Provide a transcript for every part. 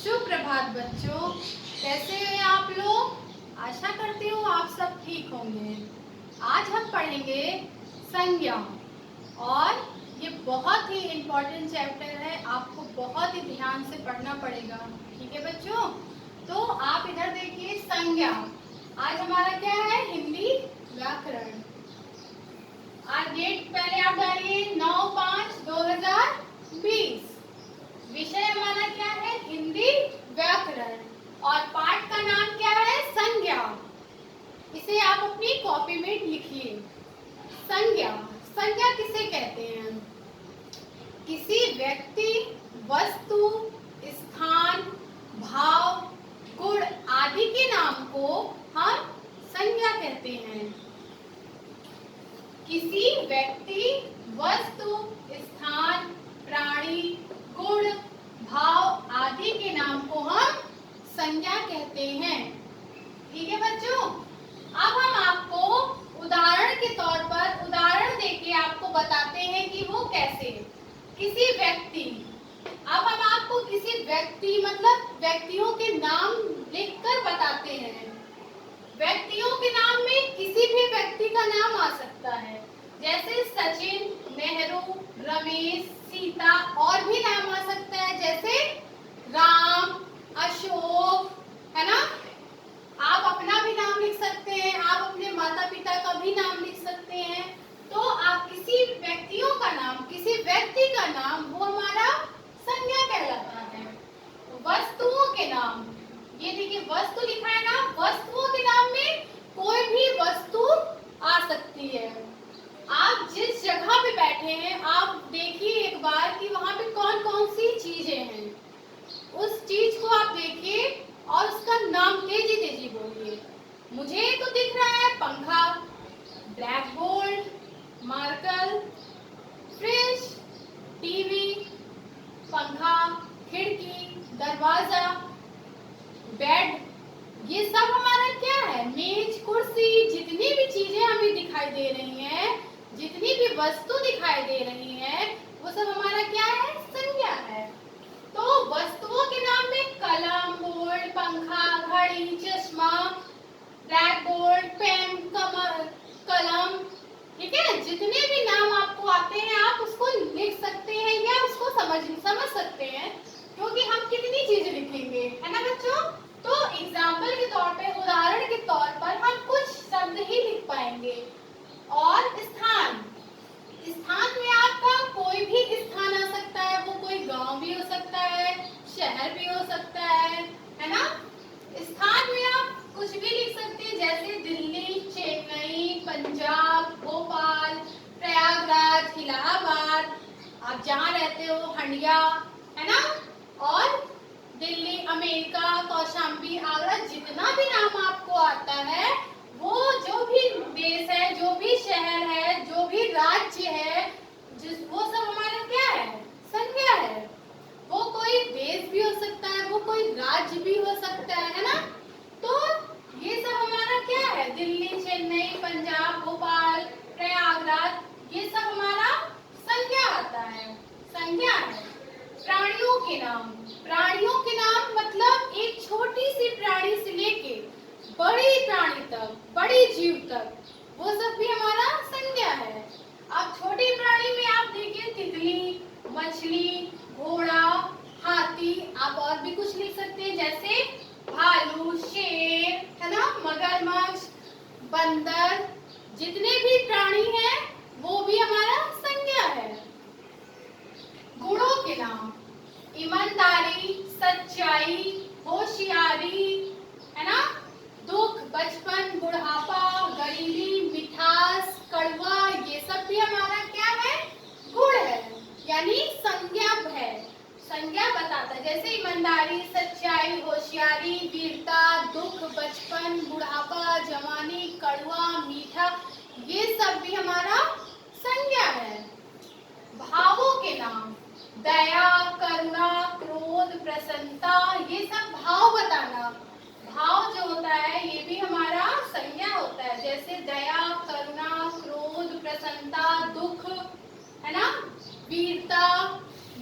सुप्रभात बच्चों, कैसे हैं आप लोग। आशा करती हूँ आप सब ठीक होंगे। आज हम पढ़ेंगे संज्ञा और ये बहुत ही इम्पोर्टेंट चैप्टर है, आपको बहुत ही ध्यान से पढ़ना पड़ेगा। ठीक है बच्चों, तो आप इधर देखिए संज्ञा। आज हमारा क्या है, हिंदी व्याकरण। आज डेट पहले आप डालिए 9/5/2020। विषय हमारा क्या है, हिंदी व्याकरण, और पाठ का नाम क्या है, संज्ञा। इसे आप अपनी कॉपी में लिखिए। संज्ञा, संज्ञा किसे कहते हैं? किसी व्यक्ति, वस्तु, स्थान, भाव, गुण आदि के नाम को हम संज्ञा कहते हैं। किसी व्यक्ति, वस्तु, स्थान, प्राणी, गुण, भाव आदि के नाम को हम संज्ञा कहते हैं। ठीक है बच्चों, अब हम आपको उदाहरण के तौर पर उदाहरण देके आपको बताते हैं कि वो कैसे। किसी व्यक्ति, अब हम आपको किसी व्यक्ति मतलब व्यक्तियों के नाम लिखकर बताते हैं। व्यक्तियों के नाम में किसी भी व्यक्ति का नाम आ सकता है, जैसे सचिन, नेहरू, रमेश, सीता, और भी नाम आ सकता है जैसे राम, अशोक, है ना। आप अपना भी नाम लिख सकते हैं, आप अपने माता पिता का भी नाम लिख सकते हैं। तो आप किसी व्यक्तियों का नाम, किसी व्यक्ति का नाम, वो हमारा संज्ञा कहलाता है। वस्तुओं के नाम, ये देखिए वस्तु लिखा है ना, वस्तुओं के नाम में कोई भी वस्तु आ सकती है। आप जिस जगह पे बैठे हैं, आप देखिए एक बार कि वहां पे कौन कौन सी चीजें हैं। उस चीज को आप देखिए और उसका नाम तेजी तेजी बोलिए। मुझे तो दिख रहा है पंखा, black board, marker, fridge, TV, पंखा, खिड़की, दरवाजा, बेड, ये सब हमारा क्या है, मेज, कुर्सी। जितनी भी चीजें हमें दिखाई दे रही हैं, जितनी भी वस्तु दिखाई दे रही हैं, वो सब हमारा क्या है, संज्ञा है। तो वस्तुओं के नाम में कलम, बोर्ड, पंखा, घड़ी, चश्मा, ब्लैक बोर्ड, पेन, कलम, ठीक है। जितने भी नाम आपको आते हैं आप उसको लिख सकते हैं या उसको समझ सकते हैं, क्योंकि हम कितनी चीजें लिखेंगे, है ना बच्चों। तो एग्जाम्पल के तौर पे, उदाहरण के तौर पर हम कुछ शब्द ही लिख पाएंगे। और स्थान, स्थान में आपका कोई भी स्थान आ सकता है, वो कोई गांव भी हो सकता है, शहर भी हो सकता है ना। स्थान में आप कुछ भी लिख सकते हैं, जैसे दिल्ली, चेन्नई, पंजाब, भोपाल, प्रयागराज, इलाहाबाद, आप जहाँ रहते हो, हंडिया, है ना। और दिल्ली, अमेरिका, कौशाम्बी, आगरा, जितना भी नाम आपको आता है, वो जो भी देश है, जो भी शहर है, जो भी राज्य है, वो सब हमारा क्या है, संज्ञा है। वो कोई देश भी हो सकता है, वो कोई राज्य भी हो सकता है ना। तो ये सब हमारा क्या है, दिल्ली, चेन्नई, पंजाब, भोपाल, प्रयागराज, ये सब हमारा संज्ञा आता है, संज्ञा है। प्राणियों के नाम, प्राणियों के नाम मतलब एक छोटी सी प्राणी से लेके बड़ी प्राणी तक, बड़ी जीव तक, वो सब भी हमारा संज्ञा है। अब छोटी प्राणी में आप देखिए तितली, मछली, घोड़ा, हाथी, आप और भी कुछ लिख सकते हैं, जैसे भालू, शेर, है ना, मगरमच्छ, बंदर, जितने भी प्राणी हैं वो भी हमारा संज्ञा है। गुणों के नाम, ईमानदारी, सच्चाई, होशियारी, है ना, दुख, बचपन, बुढ़ापा, गरीबी, मिठास, कड़वा, ये सब भी हमारा क्या है, गुण है, यानी संज्ञा है। संज्ञा बताता है, जैसे ईमानदारी, सच्चाई, होशियारी, वीरता, दुख, बचपन, बुढ़ापा, जवानी, कड़वा, मीठा, ये सब भी हमारा संज्ञा है। भावों के नाम, दया, करुणा, क्रोध, प्रसन्नता, ये सब भाव बताना। भाव जो होता है ये भी हमारा संज्ञा होता है, जैसे दया, करुणा, क्रोध, प्रसन्नता, दुख, है ना, वीरता,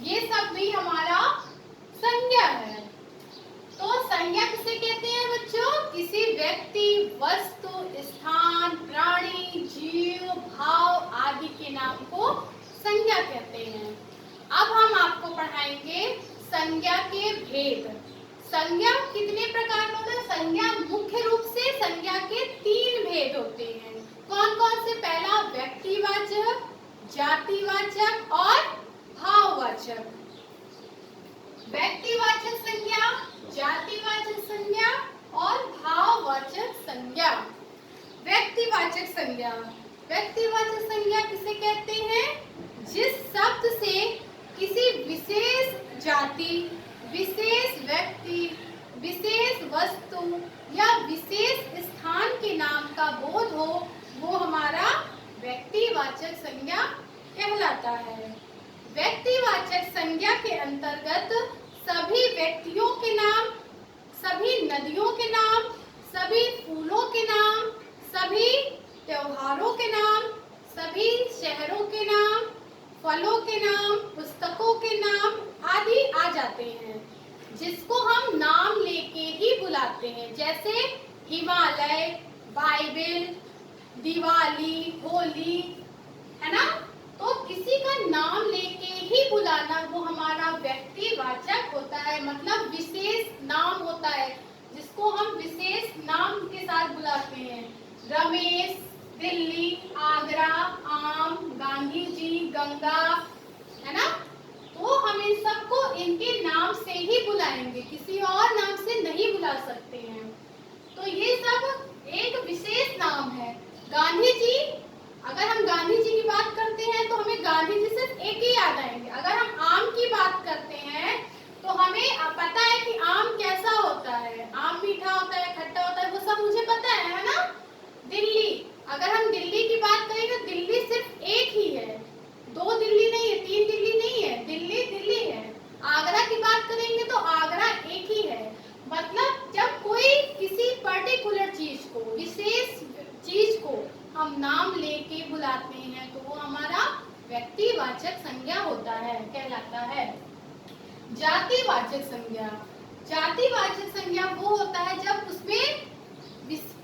ये सब भी हमारा संज्ञा है। व्यक्ति, वस्तु, स्थान, प्राणी, जीव, भाव आदि के नाम को संज्ञा कहते हैं। अब हम आपको पढ़ाएंगे संज्ञा के भेद। संज्ञा कितने प्रकार का होता है? संज्ञा मुख्य रूप से संज्ञा के 3 भेद होते हैं। कौन कौन से? पहला व्यक्तिवाचक, जातिवाचक और भाववाचक। व्यक्तिवाचक संज्ञा, जातिवाचक संज्ञा और भाववाचक संज्ञा। व्यक्तिवाचक संज्ञा, व्यक्तिवाचक संज्ञा किसे कहते हैं? जिस शब्द से किसी विशेष जाति, विशेष व्यक्ति, विशेष वस्तु या विशेष स्थान के नाम का बोध हो, वो हमारा व्यक्तिवाचक संज्ञा कहलाता है। व्यक्तिवाचक संज्ञा के अंतर्गत सभी व्यक्तियों के नाम, सभी नदियों के नाम, सभी फूलों के नाम, सभी त्योहारों के नाम, सभी शहरों के नाम, फलों के नाम, पुस्तकों के नाम आदि आ जाते हैं, जिसको हम नाम लेके ही बुलाते हैं। जैसे हिमालय, बाइबिल, दिवाली, होली, है ना? तो किसी का नाम लेके ही बुलाना वो हमारा व्यक्तिवाचक होता है, मतलब विशेष नाम होता है जिसको हम विशेष नाम के साथ बुलाते हैं। रमेश, दिल्ली, आगरा, आम, गांधी जी, गंगा, है ना? तो हम इन सबको इनके नाम से ही बुलाएंगे, किसी और नाम से नहीं बुला सकते हैं। तो ये सब एक विशेष नाम है। गांधी जी, अगर हम गांधी जी की बात करते हैं तो हमें गांधी जी सिर्फ एक ही याद आएंगे। अगर हम आम की बात करते हैं तो हमें पता है कि आम कैसा होता है, आम मीठा होता है, खट्टा होता है, वो सब मुझे पता है ना? दिल्ली, अगर हम दिल्ली की बात करें तो दिल्ली सिर्फ एक ही है, 2 दिल्ली नहीं है, 3 दिल्ली नहीं है, दिल्ली दिल्ली है। आगरा की बात करेंगे तो आगरा एक ही है। मतलब जब कोई किसी पर्टिकुलर चीज को, विशेष चीज को हम नाम लेके बुलाते हैं तो वो हमारा व्यक्तिवाचक संज्ञा होता है, कहलाता है। जातिवाचक संज्ञा, जातिवाचक संज्ञा वो होता है जब उसमें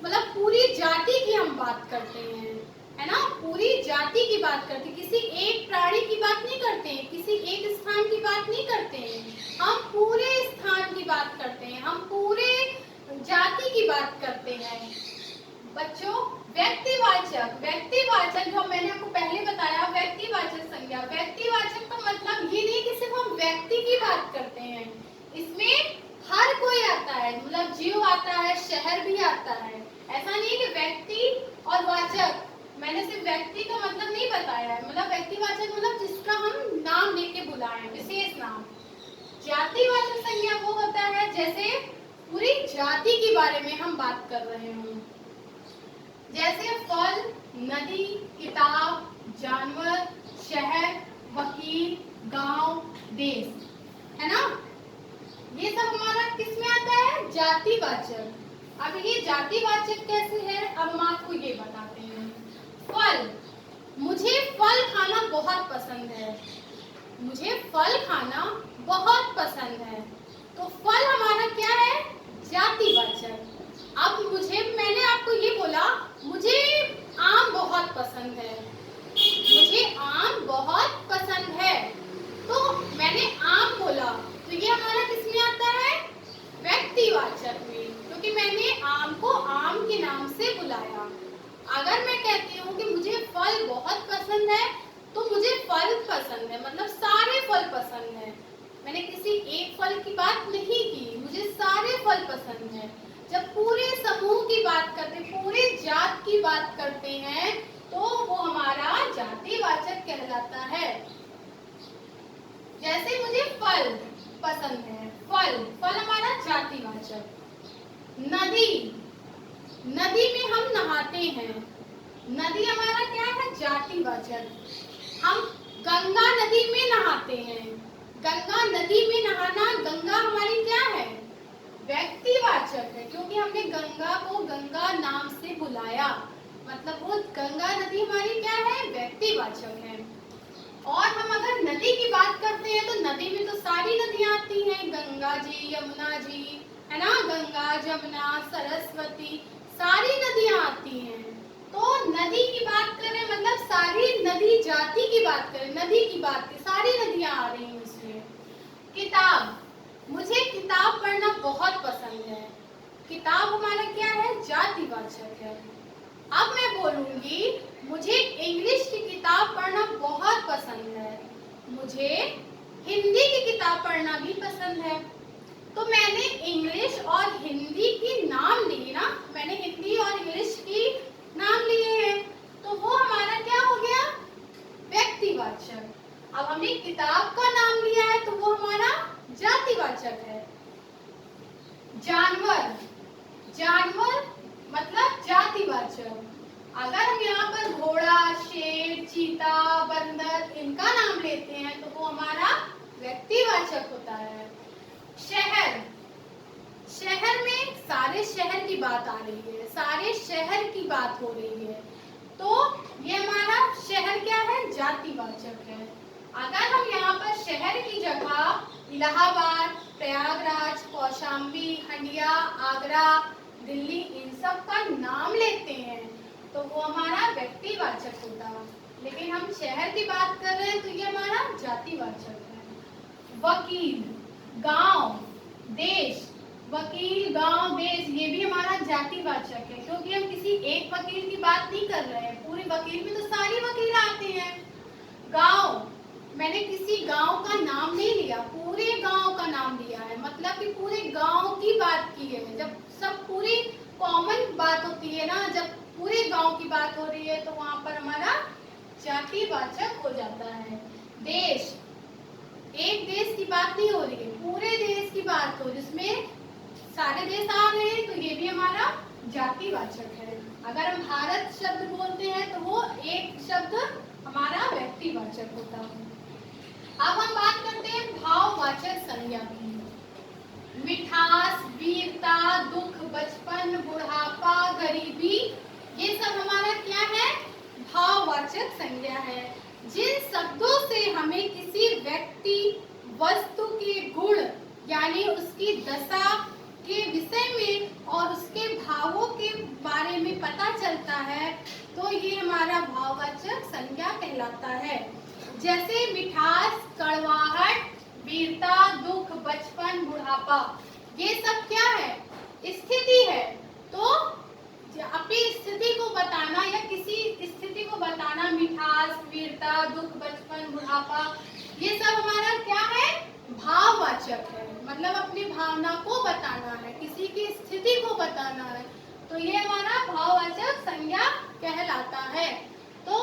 मतलब पूरी जाति की हम बात करते हैं, है ना? पूरी जाति की बात करते हैं, किसी एक प्राणी की बात नहीं करते हैं, किसी एक स्थान की बात नहीं करते हैं, हम पूरे स्थान की बात करते हैं, हम पूरे जाति की बात करते हैं। बच्चों, व्यक्तिवाचक, व्यक्तिवाचक जो मैंने आपको पहले बताया, व्यक्तिवाचक संज्ञा, व्यक्तिवाचक का मतलब ये नहीं कि सिर्फ हम व्यक्ति की बात करते हैं, इसमें हर कोई आता है, मतलब जीव आता है, शहर भी आता है। ऐसा नहीं है कि व्यक्ति और वाचक, मैंने सिर्फ व्यक्ति का मतलब नहीं बताया है, मतलब व्यक्तिवाचक मतलब जिसका हम नाम लेके बुलाएं, विशेष नाम। जातिवाचक संज्ञा वो होता है जैसे पूरी जाति के बारे में हम बात कर रहे हों, जैसे फल, नदी, किताब, जानवर, शहर, वकील, गांव, देश, है ना? ये सब हमारा किस में आता है? जातिवाचक। अब ये जातिवाचक कैसे है, अब हम आपको ये बताते हैं। फल, मुझे फल खाना बहुत पसंद है, मुझे फल खाना बहुत पसंद है, तो फल हमारा क्या है? जातिवाचक। अब मैंने आपको ये बोला मुझे आम बहुत पसंद है, मुझे आम बहुत पसंद है, तो मैंने आम बोला, तो ये हमारा किस में आता है? व्यक्तिवाचक में, क्योंकि मैंने आम को आम के नाम से बुलाया। अगर मैं कहती हूँ कि मुझे फल बहुत पसंद है, तो मुझे फल पसंद है, मतलब सारे फल पसंद है, मैंने किसी एक फल की बात नहीं की, मुझे सारे फल पसंद है। जब पूरे समूह की बात करते, पूरे जात की बात करते हैं, तो वो हमारा जातिवाचक कहलाता है। जैसे मुझे फल पसंद है, फल, फल हमारा जातिवाचक। नदी, नदी में हम नहाते हैं, नदी हमारा क्या है? जातिवाचक। हम गंगा नदी में नहाते हैं, गंगा नदी में नहाना, गंगा हमारी क्या है? व्यक्तिवाचक है, क्योंकि हमने गंगा को गंगा नाम से बुलाया, मतलब वो गंगा नदी हमारी क्या है? व्यक्तिवाचक है। और हम अगर नदी की बात करते हैं तो नदी में तो सारी नदियां आती हैं, गंगा जी, यमुना जी, है ना? गंगा, जमुना, सरस्वती, सारी नदियां आती हैं। तो नदी की बात करें मतलब सारी नदी जाति की बात करें, नदी की बात करें, सारी नदियां आ रही हैं उसमें। किताब, मुझे किताब पढ़ना बहुत पसंद है। किताब हमारा क्या है, जातिवाचक है। अब मैं बोलूंगी मुझे इंग्लिश की किताब पढ़ना बहुत पसंद है, मुझे हिंदी की किताब पढ़ना भी पसंद है। तो मैंने इंग्लिश और हिंदी की नाम लिए ना, मैंने हिंदी और इंग्लिश की नाम लिए हैं, तो वो हमारा क्या हो गया, व्यक्तिवाचक। अब हमने किताब का नाम लिया है तो वो हमारा जातिवाचक है। जानवर, जानवर मतलब जातिवाचक। अगर हम यहाँ पर घोड़ा, शेर, चीता, बंदर इनका नाम लेते हैं तो वो हमारा व्यक्तिवाचक होता है। शहर, शहर में सारे शहर की बात आ रही है, सारे शहर की बात हो रही है, तो ये हमारा शहर क्या है, जातिवाचक है। अगर हम यहाँ पर शहर की जगह इलाहाबाद, प्रयागराज, कौशाम्बी, हंडिया, आगरा, दिल्ली इन सब का नाम लेते हैं तो वो हमारा व्यक्तिवाचक होता है। लेकिन हम शहर की बात कर रहे हैं तो ये हमारा जातिवाचक है। वकील, गांव, देश, वकील, गांव, देश ये भी हमारा जातिवाचक है, क्योंकि हम किसी एक वकील की बात नहीं कर रहे हैं, पूरे वकील में तो सारे वकील आते हैं। गांव, मैंने किसी गांव का नाम नहीं लिया, पूरे गांव का नाम लिया है, मतलब कि पूरे गांव की बात की है। जब सब पूरी कॉमन बात होती है ना, जब पूरे गांव की बात हो रही है तो वहां पर हमारा जातिवाचक हो जाता है। देश, एक देश की बात नहीं हो रही है, पूरे देश की बात हो, जिसमें सारे देश आ रहे हैं तो ये भी हमारा जातिवाचक है। अगर हम भारत शब्द बोलते हैं तो वो एक शब्द हमारा व्यक्तिवाचक होता है। अब हम बात करते हैं भाववाचक संज्ञा की। मिठास, वीरता, दुख, बचपन, बुढ़ापा, गरीबी, ये सब हमारा क्या है, भाववाचक संज्ञा है। जिन शब्दों से हमें किसी व्यक्ति, वस्तु के गुण यानी उसकी दशा के विषय में और उसके भावों के बारे में पता चलता है तो ये हमारा भाववाचक संज्ञा कहलाता है। जैसे मिठास, कड़वाहट, वीरता, दुख, बचपन, बुढ़ापा, ये सब क्या है, स्थिति है। तो अपनी स्थिति को बताना या किसी स्थिति को बताना, मिठास, वीरता, दुख, बचपन, बुढ़ापा, ये सब हमारा क्या है, भाववाचक है, मतलब अपनी भावना को बताना है, किसी की स्थिति को बताना है, तो ये हमारा भाववाचक संज्ञा कहलाता है। तो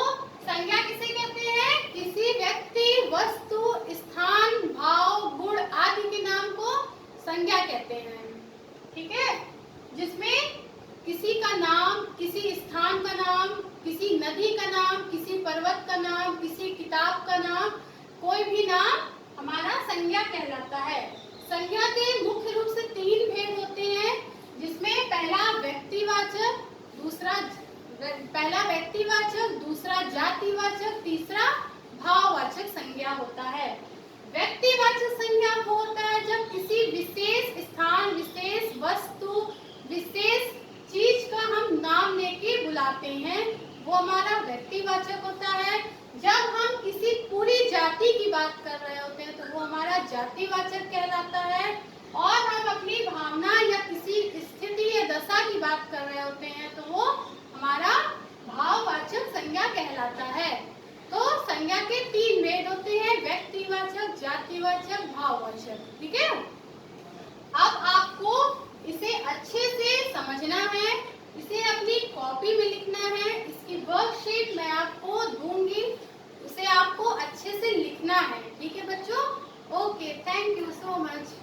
संज्ञा किसे कहते हैं, किसी व्यक्ति, वस्तु, स्थान, भाव, गुण आदि के नाम को संज्ञा कहते हैं। ठीक है, जिसमें किसी का नाम, किसी स्थान का नाम, किसी नदी का नाम, किसी पर्वत का नाम, किसी किताब का नाम, कोई भी नाम हमारा संज्ञा कहलाता है। संज्ञा के मुख्य रूप से 3 भेद होते हैं, जिसमें पहला व्यक्तिवाचक, दूसरा जातिवाचक, तीसरा भाववाचक संज्ञा होता है। व्यक्तिवाचक संज्ञा वो होता है जब किसी विशेष स्थान, विशेष वस्तु, विशेष चीज का हम नाम लेके बुलाते हैं, वो हमारा व्यक्तिवाचक होता है। जब हम किसी पूरी जाति की बात कर रहे होते हैं तो वो हमारा जातिवाचक कहलाता है। और हम अपनी भावना या किसी स्थिति या दशा की बात कर रहे होते हैं तो वो हमारा भाववाचक संज्ञा कहलाता है। तो संज्ञा के 3 भेद होते हैं, व्यक्तिवाचक, जातिवाचक, भाववाचक। ठीक है, अब आपको इसे अच्छे से समझना है, इसे अपनी कॉपी में लिखना है, इसकी वर्कशीट मैं आपको दूंगी, उसे आपको अच्छे से लिखना है। ठीक है बच्चों, okay, thank you so much.